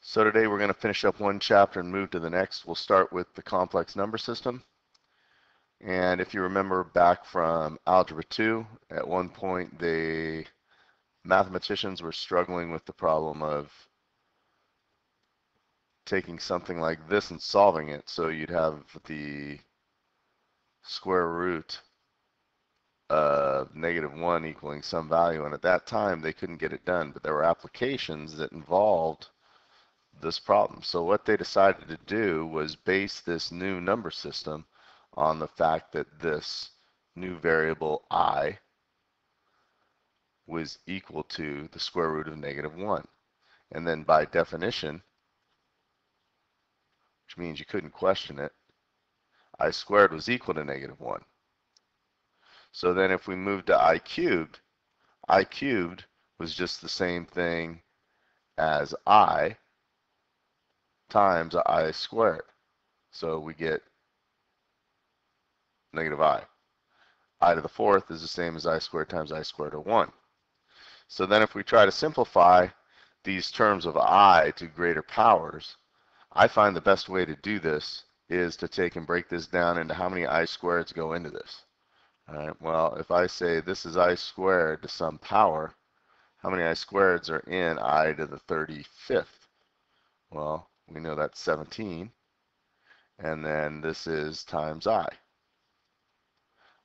So today we're going to finish up one chapter and move to the next. We'll start with the complex number system. And if you remember back from Algebra 2, at one point the mathematicians were struggling with the problem of taking something like this and solving it. So you'd have the square root of -1 equaling some value. And at that time they couldn't get it done, but there were applications that involved this problem. So what they decided to do was base this new number system on the fact that this new variable I was equal to the square root of -1. And then by definition, which means you couldn't question it, I squared was equal to -1. So then if we moved to I cubed was just the same thing as I times I squared. So we get -I. I to the fourth is the same as I squared times I squared of 1. So then if we try to simplify these terms of I to greater powers, I find the best way to do this is to take and break this down into how many I squareds go into this. All right, well, if I say this is I squared to some power, how many I squareds are in I to the 35th? Well, we know that's 17. And then this is times I.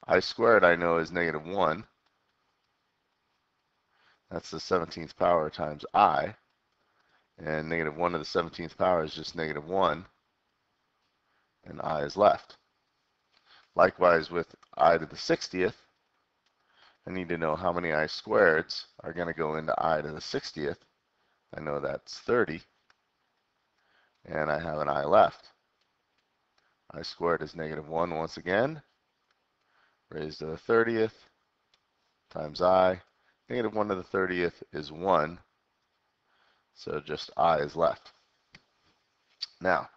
I squared I know is -1. That's the 17th power times I. And -1 to the 17th power is just -1. And I is left. Likewise with I to the 60th, I need to know how many I squareds are going to go into I to the 60th. I know that's 30. And I have an I left. I squared is -1 once again, raised to the 30th, times I. -1 to the 30th is 1, so just I is left. Now,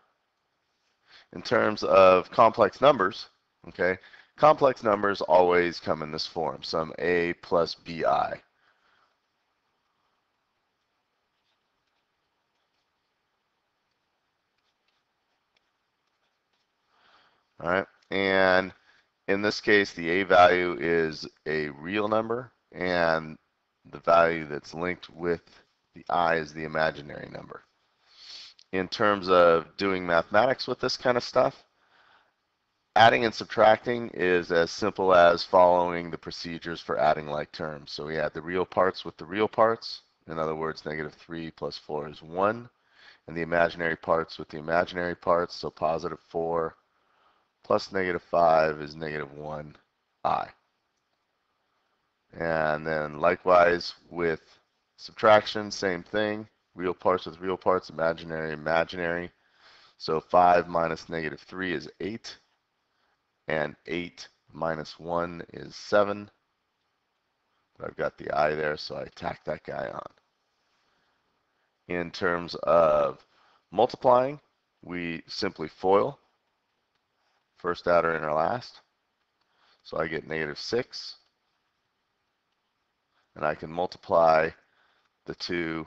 in terms of complex numbers, okay, complex numbers always come in this form, some A plus BI. All right, and in this case, the A value is a real number, and the value that's linked with the I is the imaginary number. In terms of doing mathematics with this kind of stuff, adding and subtracting is as simple as following the procedures for adding like terms. So we add the real parts with the real parts. In other words, -3 plus 4 is 1. And the imaginary parts with the imaginary parts. So +4 plus -5 is -1I. And then likewise with subtraction, same thing. Real parts with real parts, imaginary, imaginary. So 5 minus -3 is 8. And 8 minus 1 is 7. But I've got the I there, so I tack that guy on. In terms of multiplying, we simply FOIL. First outer, inner, last. So I get -6. And I can multiply the two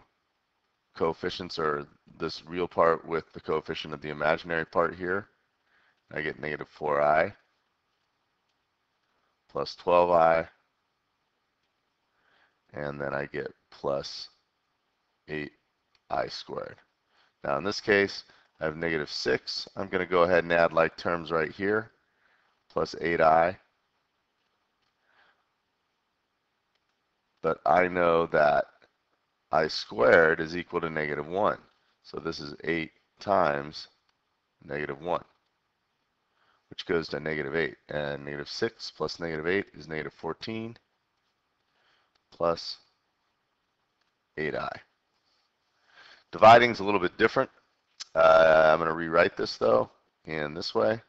coefficients, or this real part with the coefficient of the imaginary part here. I get -4I plus 12I, and then I get plus 8I squared. Now in this case, I have -6. I'm going to go ahead and add like terms right here, plus 8I. But I know that I squared is equal to -1. So this is 8 times -1, which goes to -8. And -6 plus -8 is -14 plus 8I. Dividing is a little bit different. I'm going to rewrite this, though, in this way.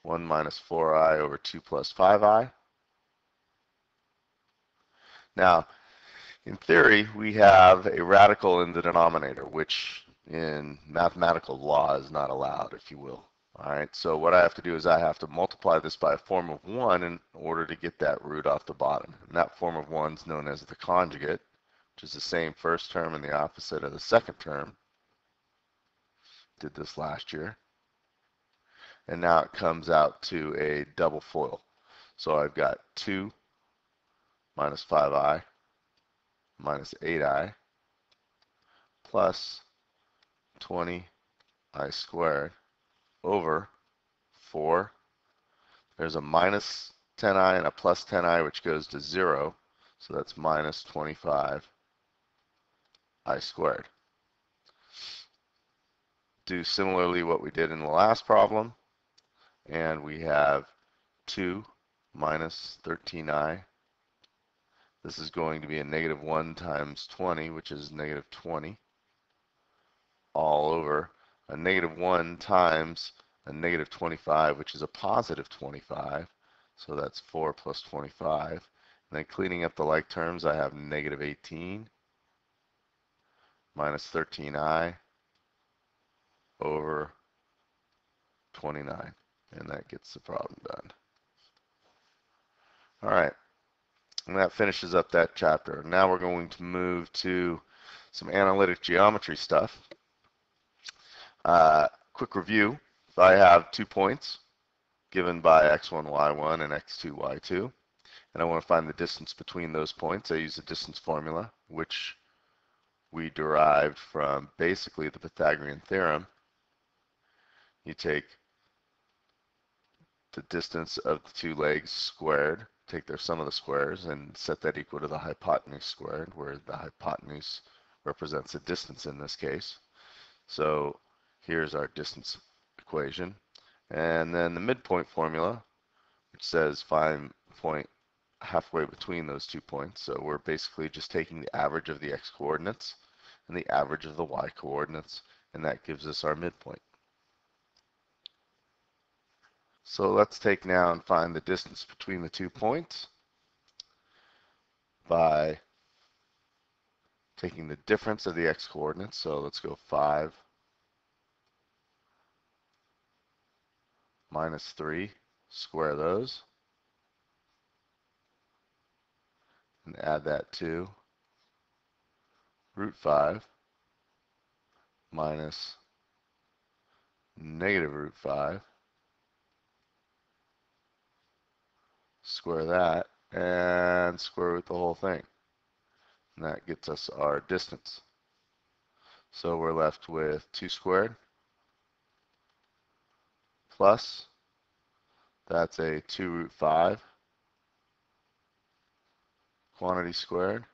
1 minus 4I over 2 plus 5I. Now, in theory, we have a radical in the denominator, which in mathematical law is not allowed, if you will. All right, so what I have to do is I have to multiply this by a form of 1 in order to get that root off the bottom. And that form of 1 is known as the conjugate, which is the same first term and the opposite of the second term. Did this last year. And now it comes out to a double FOIL. So I've got 2 minus 5i minus 8i plus 20i squared over 4. There's a minus 10i and a plus 10i, which goes to 0. So that's minus 25i squared. Do similarly what we did in the last problem, and we have 2 minus 13i. This is going to be a negative 1 times 20, which is negative 20, all over a negative 1 times a negative 25, which is a positive 25. So that's 4 plus 25. And then cleaning up the like terms, I have negative 18 minus 13i over 29. And that gets the problem done. All right. And that finishes up that chapter. Now we're going to move to some analytic geometry stuff. Quick review. If I have 2 points given by x1, y1 and x2, y2, and I want to find the distance between those points, I use the distance formula, which we derived from basically the Pythagorean theorem. You take the distance of the 2 legs squared, take their sum of the squares, and set that equal to the hypotenuse squared, where the hypotenuse represents the distance in this case. So here's our distance equation. And then the midpoint formula, which says find point halfway between those 2 points. So we're basically just taking the average of the x coordinates and the average of the y coordinates, and that gives us our midpoint. So let's take now and find the distance between the 2 points by taking the difference of the x coordinates. So let's go 5 minus 3, square those, and add that to root 5 minus negative root 5, square that, and square root the whole thing. And that gets us our distance. So we're left with 2 squared plus, that's a 2 root 5 quantity squared,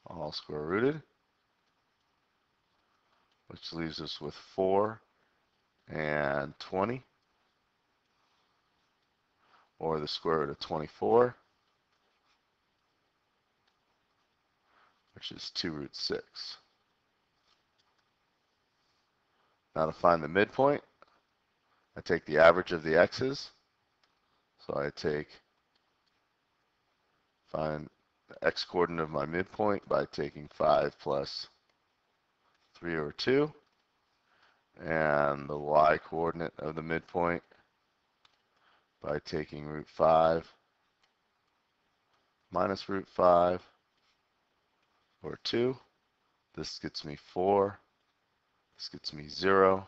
all square rooted, which leaves us with 4 and 20, or the square root of 24, which is 2 root 6. Now to find the midpoint, I take the average of the x's. So I find the x coordinate of my midpoint by taking 5 plus 3 over 2, and the y coordinate of the midpoint by taking root 5 minus root 5 over 2. This gets me 4, this gets me 0,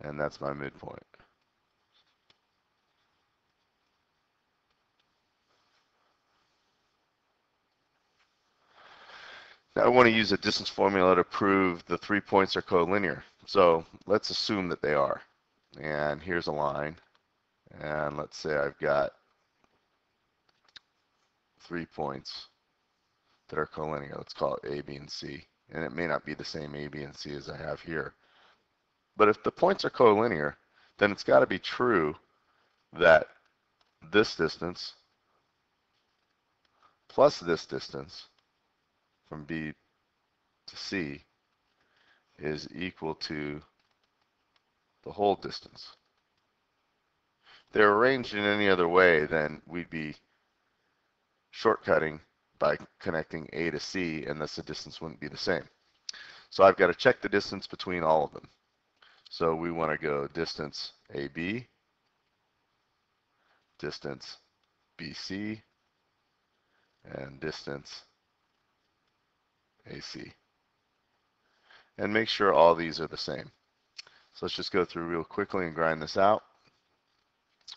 and that's my midpoint. Now I want to use a distance formula to prove the 3 points are collinear. So let's assume that they are. And here's a line. And let's say I've got 3 points that are collinear. Let's call it A, B, and C. And it may not be the same A, B, and C as I have here. But if the points are collinear, then it's got to be true that this distance plus this distance from B to C is equal to the whole distance. If they're arranged in any other way, then we'd be shortcutting by connecting A to C, and thus the distance wouldn't be the same. So I've got to check the distance between all of them. So we want to go distance AB, distance BC, and distance AC. And make sure all these are the same. So let's just go through real quickly and grind this out.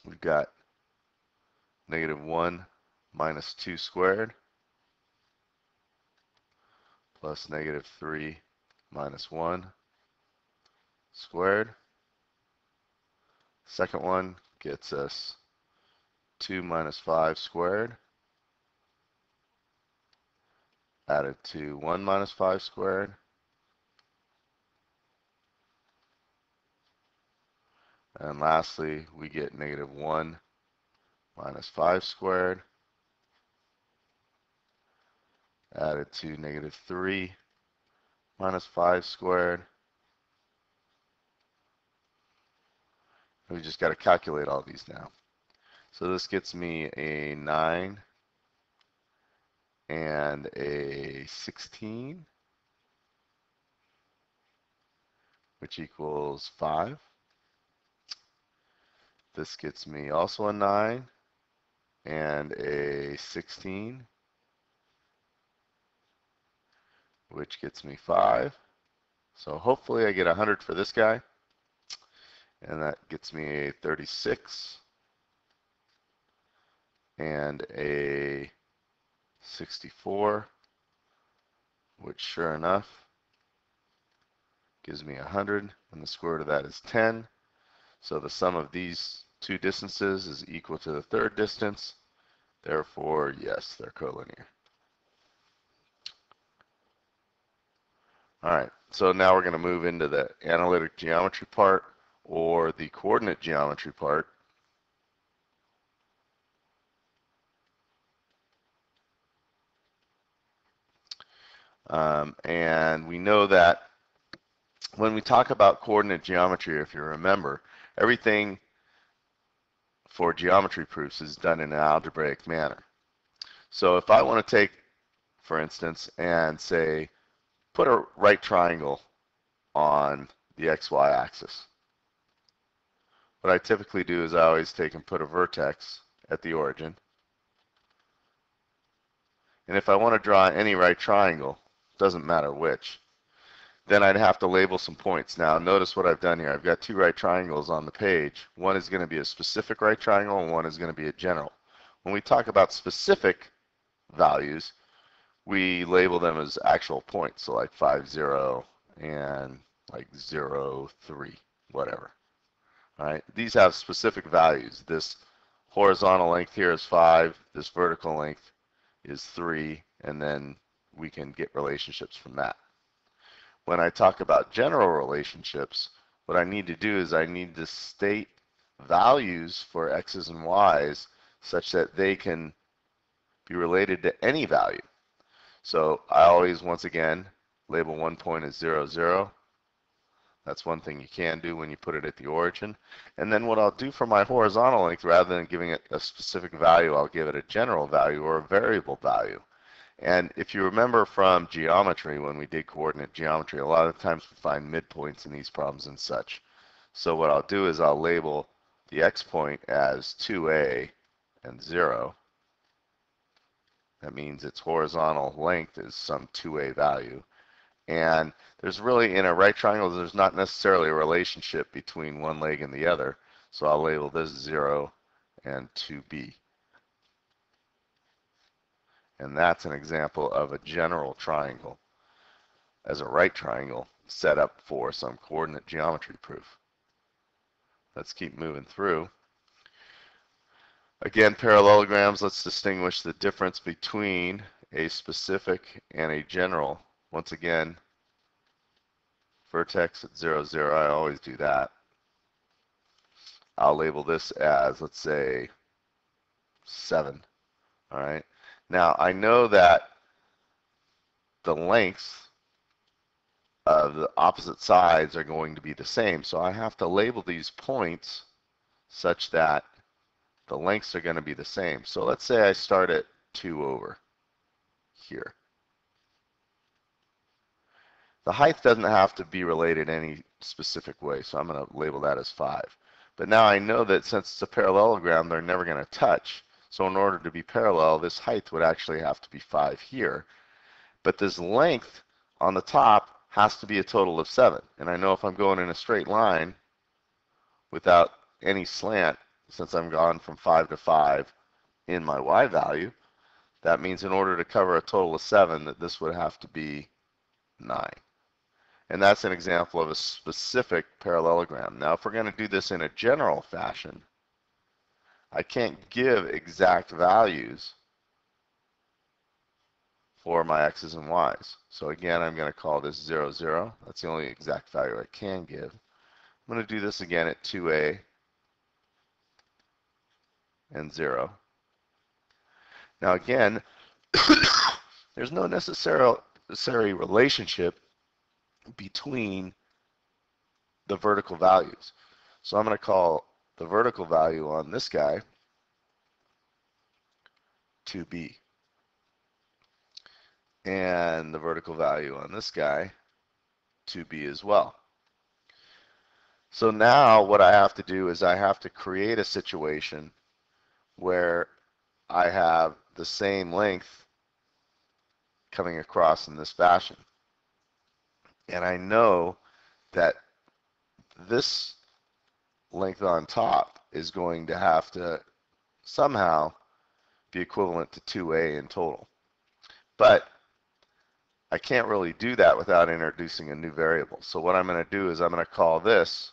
We've got -1 minus 2 squared plus -3 minus 1 squared. Second one gets us 2 minus 5 squared added to 1 minus 5 squared. And lastly, we get -1 minus 5 squared added to -3 minus 5 squared. We just got to calculate all these now. So this gets me a 9 and a 16, which equals 5. This gets me also a 9 and a 16, which gets me 5. So hopefully I get 100 for this guy. And that gets me a 36 and a 64, which sure enough gives me 100, and the square root of that is 10. So the sum of these two distances is equal to the third distance. Therefore, yes, they're collinear. All right, so now we're going to move into the analytic geometry part, or the coordinate geometry part. And we know that when we talk about coordinate geometry, if you remember, everything for geometry proofs is done in an algebraic manner. So if I want to take, for instance, and say, put a right triangle on the XY axis, what I typically do is I always take and put a vertex at the origin. And if I want to draw any right triangle, doesn't matter which, then I'd have to label some points. Now notice what I've done here. I've got two right triangles on the page. One is going to be a specific right triangle and one is going to be a general. When we talk about specific values, we label them as actual points, so like 5, 0 and like 0, 3, whatever. All right, these have specific values. This horizontal length here is 5, this vertical length is 3, and then we can get relationships from that. When I talk about general relationships, what I need to do is I need to state values for x's and y's such that they can be related to any value. So I always, once again, label one point as 0, 0. That's one thing you can do when you put it at the origin. And then what I'll do for my horizontal length, rather than giving it a specific value, I'll give it a general value or a variable value. And if you remember from geometry, when we did coordinate geometry, a lot of times we find midpoints in these problems and such. So what I'll do is I'll label the x point as 2a and 0. That means its horizontal length is some 2a value. And there's really, in a right triangle, there's not necessarily a relationship between one leg and the other. So I'll label this 0 and 2b. And that's an example of a general triangle as a right triangle set up for some coordinate geometry proof. Let's keep moving through. Again, parallelograms, let's distinguish the difference between a specific and a general. Once again, vertex at 0, 0, I always do that. I'll label this as, let's say, 7. All right. Now, I know that the lengths of the opposite sides are going to be the same, so I have to label these points such that the lengths are going to be the same. So let's say I start at 2 over here. The height doesn't have to be related any specific way, so I'm going to label that as 5. But now I know that since it's a parallelogram, they're never going to touch. So in order to be parallel, this height would actually have to be 5 here. But this length on the top has to be a total of 7. And I know if I'm going in a straight line without any slant, since I'm gone from 5 to 5 in my y value, that means in order to cover a total of 7, that this would have to be 9. And that's an example of a specific parallelogram. Now, if we're going to do this in a general fashion, I can't give exact values for my x's and y's. So again, I'm going to call this 0, 0. That's the only exact value I can give. I'm going to do this again at 2a and 0. Now again, there's no necessary relationship between the vertical values. So I'm going to call the vertical value on this guy 2b. And the vertical value on this guy 2b as well. So now what I have to do is I have to create a situation where I have the same length coming across in this fashion. And I know that this length on top is going to have to somehow be equivalent to 2a in total. But I can't really do that without introducing a new variable. So what I'm going to do is I'm going to call this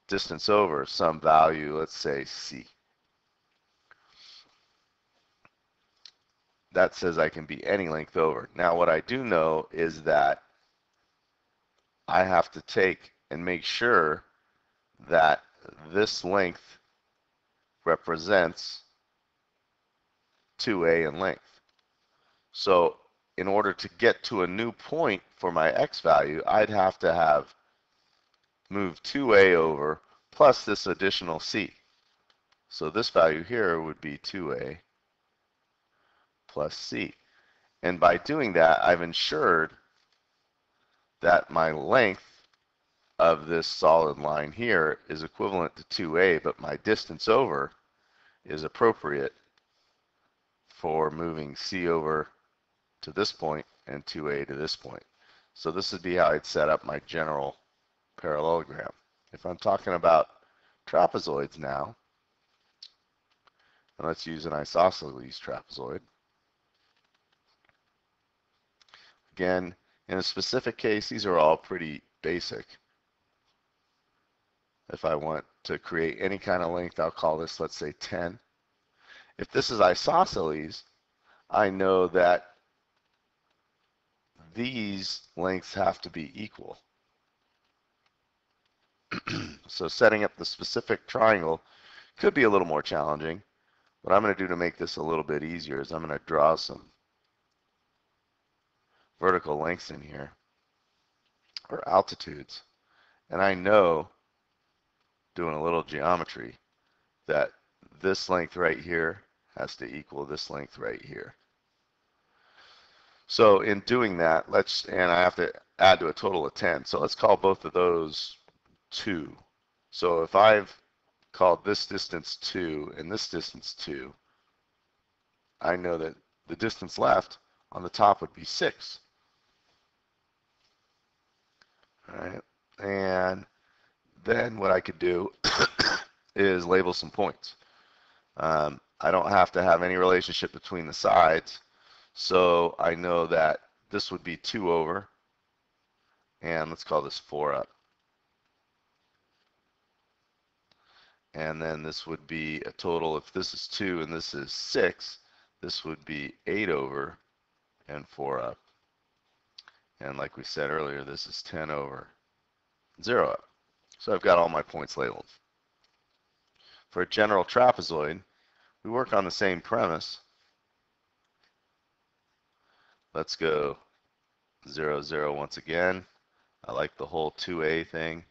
distance over some value, let's say c. That says I can be any length over. Now what I do know is that I have to take and make sure that this length represents 2a in length. So in order to get to a new point for my x value, I'd have to have moved 2a over plus this additional c. So this value here would be 2a plus c. And by doing that, I've ensured that my length of this solid line here is equivalent to 2a, but my distance over is appropriate for moving c over to this point and 2a to this point. So this would be how I'd set up my general parallelogram. If I'm talking about trapezoids now, and let's use an isosceles trapezoid. Again, in a specific case, these are all pretty basic. If I want to create any kind of length, I'll call this, let's say, 10. If this is isosceles, I know that these lengths have to be equal. So setting up the specific triangle could be a little more challenging. What I'm going to do to make this a little bit easier is I'm going to draw some vertical lengths in here, or altitudes. And I know, doing a little geometry, that this length right here has to equal this length right here. So in doing that, and I have to add to a total of 10. So let's call both of those 2. So if I've called this distance 2 and this distance 2, I know that the distance left on the top would be 6. All right, and then what I could do is label some points. I don't have to have any relationship between the sides, so I know that this would be 2 over, and let's call this 4 up. And then this would be a total, if this is 2 and this is 6, this would be 8 over and 4 up. And like we said earlier, this is 10 over, 0 up. So I've got all my points labeled. For a general trapezoid, we work on the same premise. Let's go 0, 0 once again. I like the whole 2a thing.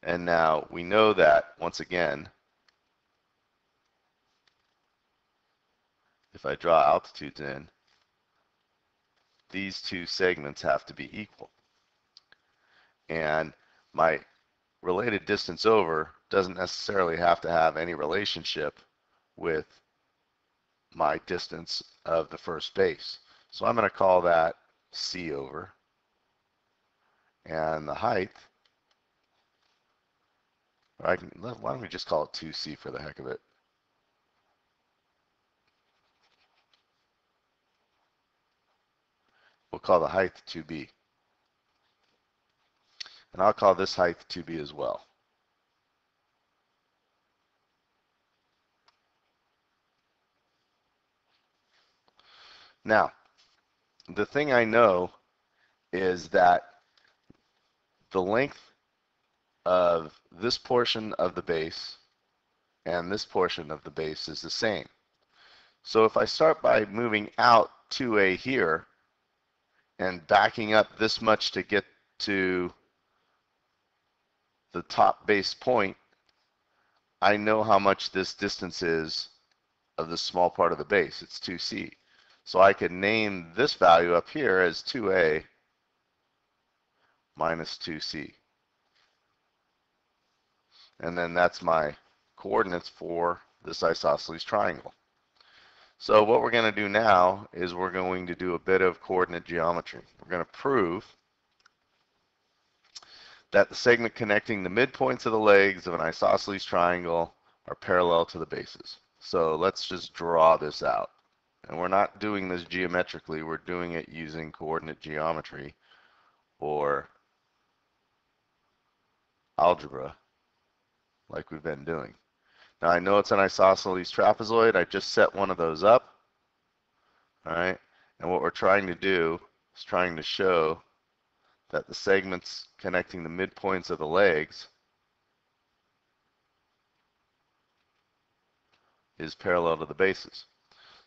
And now we know that, once again, if I draw altitudes in, these two segments have to be equal. And my related distance over doesn't necessarily have to have any relationship with my distance of the first base. So I'm going to call that C over, and the height, or why don't we just call it 2C for the heck of it? We'll call the height 2B. And I'll call this height 2B as well. Now, the thing I know is that the length of this portion of the base and this portion of the base is the same. So if I start by moving out 2A here and backing up this much to get to the top base point, I know how much this distance is of this small part of the base. It's 2C. So I can name this value up here as 2A minus 2C. And then that's my coordinates for this isosceles triangle. So what we're going to do now is we're going to do a bit of coordinate geometry. We're going to prove that the segment connecting the midpoints of the legs of an isosceles triangle are parallel to the bases. So let's just draw this out. And we're not doing this geometrically, we're doing it using coordinate geometry or algebra like we've been doing. Now I know it's an isosceles trapezoid. I just set one of those up. All right, and what we're trying to do is trying to show that the segments connecting the midpoints of the legs is parallel to the bases.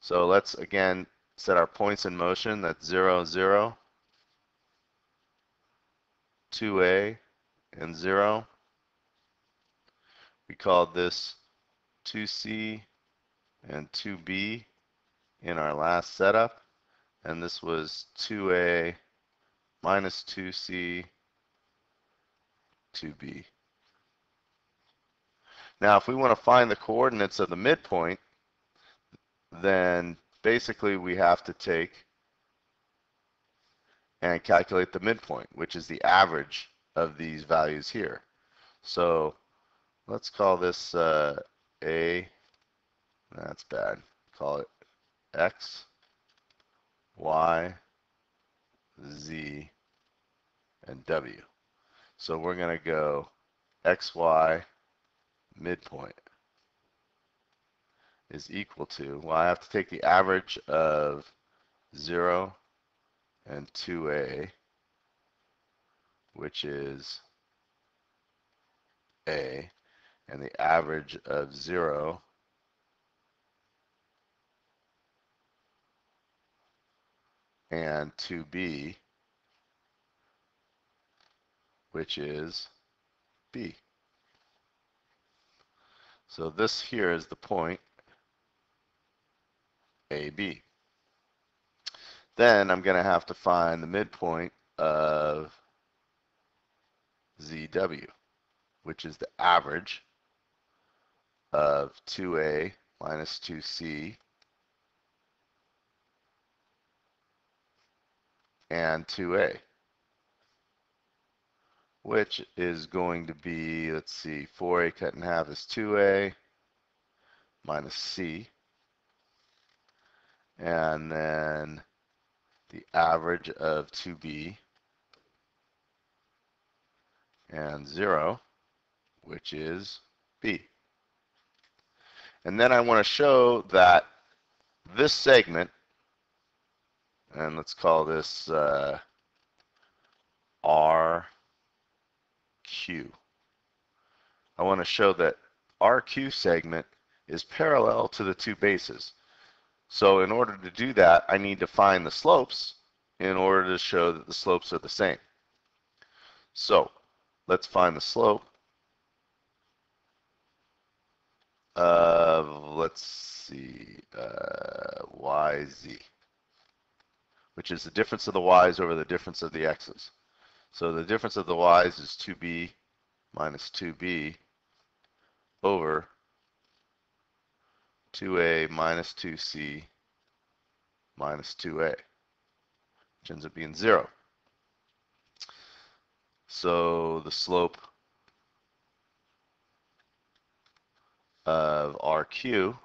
So let's again set our points in motion. That's 0, 0, 2A, and 0. We called this 2C and 2B in our last setup, and this was 2A minus 2C, 2B. Now if we want to find the coordinates of the midpoint, then basically we have to take and calculate the midpoint, which is the average of these values here. So let's call this A, that's bad, call it X, Y, Z, and W. So we're going to go XY midpoint is equal to, well, I have to take the average of 0 and 2A, which is A, and the average of 0 and 2B, which is B. So this here is the point AB. Then I'm going to have to find the midpoint of ZW, which is the average of 2A minus 2C and 2A, which is going to be, let's see, 4A cut in half is 2A minus C, and then the average of 2B and 0, which is B. And then I want to show that this segment, and let's call this RQ. I want to show that RQ segment is parallel to the two bases. So in order to do that, I need to find the slopes in order to show that the slopes are the same. So let's find the slope of, let's see, YZ, which is the difference of the y's over the difference of the x's. So the difference of the y's is 2b minus 2b over 2a minus 2c minus 2a, which ends up being 0. So the slope of RQ,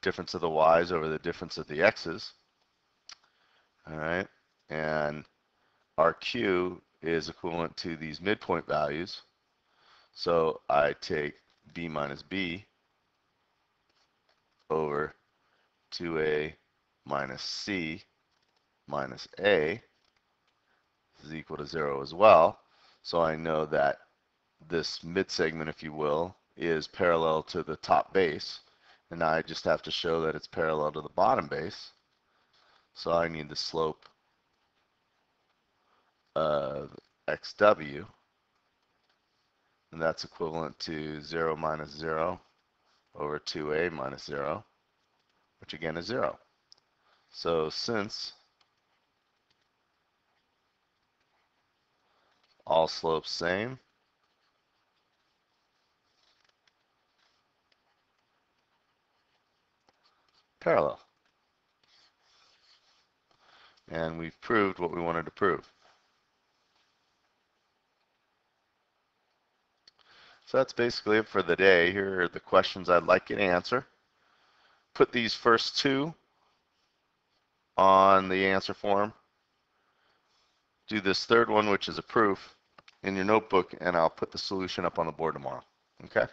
difference of the y's over the difference of the x's, all right, and RQ is equivalent to these midpoint values. So I take b minus b over 2a minus c minus a is equal to 0 as well. So I know that this mid-segment, if you will, is parallel to the top base. And now I just have to show that it's parallel to the bottom base. So I need the slope of xw, and that's equivalent to 0 minus 0 over 2a minus 0, which again is 0. So since all slopes same, parallel. And we've proved what we wanted to prove. So that's basically it for the day. Here are the questions I'd like you to answer. Put these first two on the answer form. Do this third one, which is a proof, in your notebook, and I'll put the solution up on the board tomorrow. Okay?